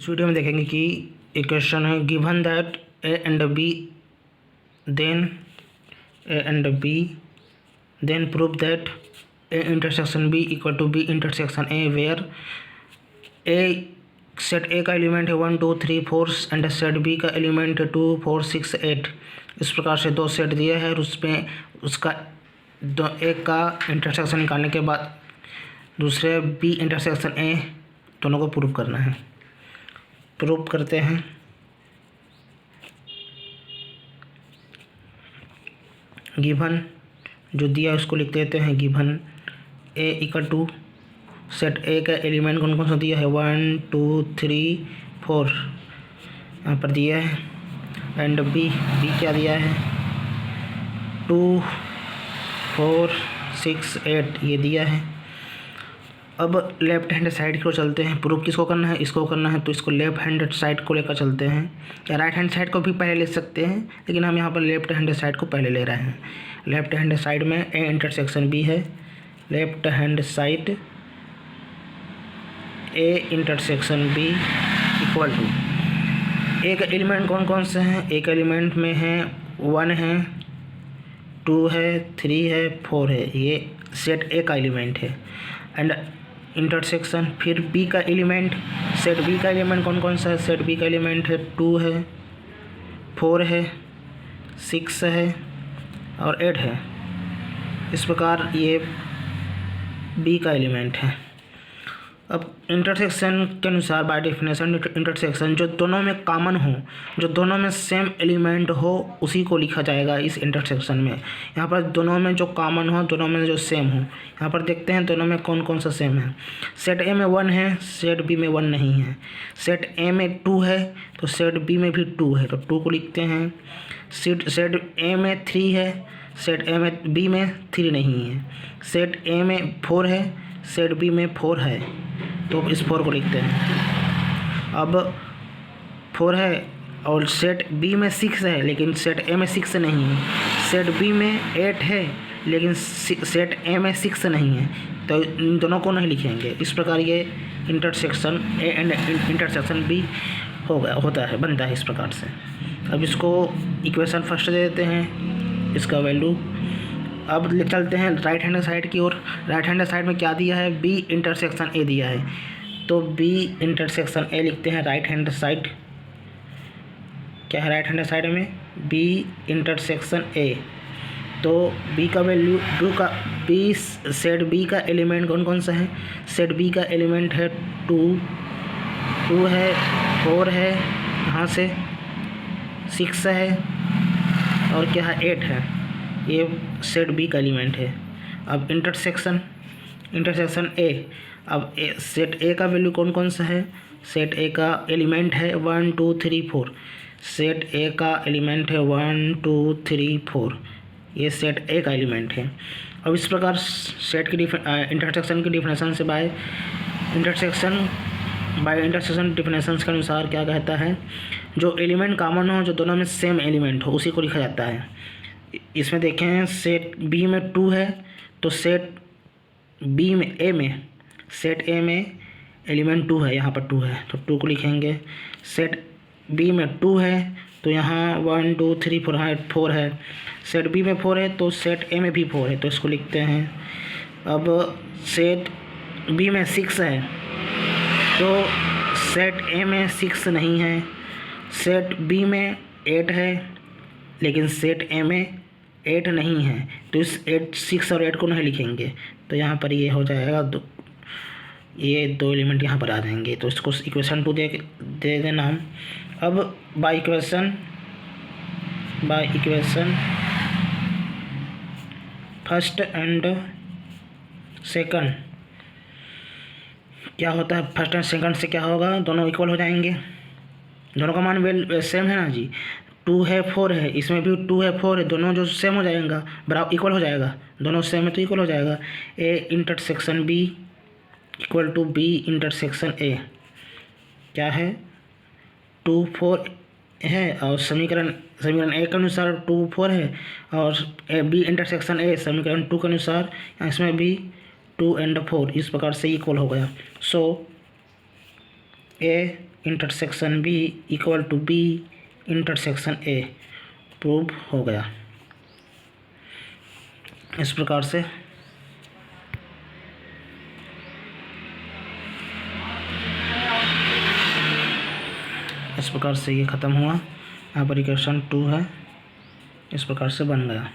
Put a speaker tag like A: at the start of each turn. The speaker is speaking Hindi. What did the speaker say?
A: इस वीडियो में देखेंगे कि एक क्वेश्चन है given that A and B then prove that A intersection B equal to B intersection A where A set A का एलिमेंट है 1 2 3 4 एंड सेट बी का एलिमेंट है 2 4 6 8। इस प्रकार से दो सेट दिए हैं और उसमें उसका एक का इंटरसेक्शन निकालने के बाद दूसरे बी इंटरसेक्शन ए दोनों को प्रूव करना है। प्रूव करते हैं। गिवन जो दिया है उसको लिख देते हैं। Given A equal to set A का एलिमेंट कौन कौन सा दिया है 1 2 3 4 यहाँ पर दिया है। एंड बी क्या दिया है 2 4 6 8 ये दिया है। अब लेफ्ट हैंड साइड को चलते हैं। प्रूफ किसको करना है, इसको करना है, तो इसको लेफ्ट हैंड साइड को लेकर चलते हैं। या राइट हैंड साइड को भी पहले ले सकते हैं, लेकिन हम यहाँ पर लेफ्ट हैंड साइड को पहले ले रहे हैं। लेफ्ट हैंड साइड में ए इंटरसेक्शन बी है। Left hand side A intersection B equal to एक एलिमेंट कौन कौन से हैं। एक एलिमेंट में है 1 है 2 है 3 है 4 है, ये सेट ए का एलिमेंट है। एंड इंटरसेक्शन फिर बी का एलिमेंट, सेट बी का एलिमेंट कौन कौन सा है। सेट बी का एलिमेंट है 2 है 4 है 6 है और 8 है। इस प्रकार ये बी का एलिमेंट है। अब इंटरसेक्शन के अनुसार बाय डेफिनेशन इंटरसेक्शन जो दोनों में कॉमन हो, जो दोनों में सेम एलिमेंट हो, उसी को लिखा जाएगा इस इंटरसेक्शन में। यहाँ पर दोनों में जो कॉमन हो, दोनों में जो सेम हो। यहाँ पर देखते हैं दोनों में कौन कौन सा सेम है। सेट ए में 1 है, सेट बी में 1 नहीं है। सेट ए में 2 है तो सेट बी में भी 2 है, तो 2 को लिखते हैं। सेट ए में 3 है, सेट ए में बी में 3 नहीं है। सेट ए में 4 है, सेट बी में 4 है, तो इस 4 को लिखते हैं। अब 4 है और सेट बी में 6 है, लेकिन सेट ए में 6 नहीं है। सेट बी में 8 है, लेकिन सेट ए में 6 नहीं है, तो इन दोनों को नहीं लिखेंगे। इस प्रकार ये intersection A and intersection B होता है, बनता है इस प्रकार से। अब इसको इक्वेशन फर्स्ट दे देते हैं, इसका वैल्यू। अब चलते हैं राइट हैंड साइड की ओर। राइट हैंड साइड में क्या दिया है, बी इंटरसेक्शन ए दिया है, तो बी इंटरसेक्शन ए लिखते हैं। राइट हैंड साइड क्या है, राइट हैंड साइड में बी इंटरसेक्शन ए, तो बी का वैल्यू बी सेट बी का एलिमेंट कौन कौन सा है। सेट बी का एलिमेंट है 2 है 4 है, यहाँ से 6 है और क्या है 8 है। ये सेट बी का एलिमेंट है। अब इंटरसेक्शन ए, अब सेट ए का वैल्यू कौन कौन सा है। सेट ए का एलिमेंट है 1 2 3 4। सेट ए का एलिमेंट है 1 2 3 4, ये सेट ए का एलिमेंट है। अब इस प्रकार सेट की इंटरसेक्शन की डिफिनेशन से बाय इंटरसेक्शन डिफिनेशन के अनुसार क्या कहता है, जो एलिमेंट कॉमन हो, जो दोनों में सेम एलिमेंट हो, उसी को लिखा जाता है। इसमें देखें सेट बी में 2 है, तो सेट बी में ए में सेट ए में एलिमेंट 2 है, यहाँ पर 2 है तो 2 को लिखेंगे। सेट बी में 2 है तो यहाँ 1 2 3 4 है। सेट बी में 4 है तो सेट ए में भी 4 है, तो इसको लिखते हैं। अब सेट बी में 6 है तो सेट ए में 6 नहीं है। सेट बी में 8 है, लेकिन सेट ए में 8 नहीं है, तो इस 6 और 8 को नहीं लिखेंगे, तो यहाँ पर ये हो जाएगा ये 2 एलिमेंट यहाँ पर आ जाएंगे, तो इसको इक्वेशन 2 दे देना हम। अब by equation first and second क्या होता है। फर्स्ट एंड सेकंड से क्या होगा, दोनों इक्वल हो जाएंगे। दोनों का मान सेम है ना जी। 2 है 4 है, इसमें भी 2 है 4 है, दोनों जो सेम हो जाएगा, बराबर इक्वल हो जाएगा। दोनों सेम है तो इक्वल हो जाएगा। A intersection B equal to B intersection A क्या है 2 4 है, और समीकरण ए के अनुसार 2 4 है, और बी इंटरसेक्शन ए समीकरण 2 के अनुसार इसमें भी 2 and 4 इस प्रकार से इक्वल हो गया। So A intersection B equal to B intersection A prove हो गया। इस प्रकार से ये ख़त्म हुआ। यहाँ पर इक्वेशन 2 है, इस प्रकार से बन गया।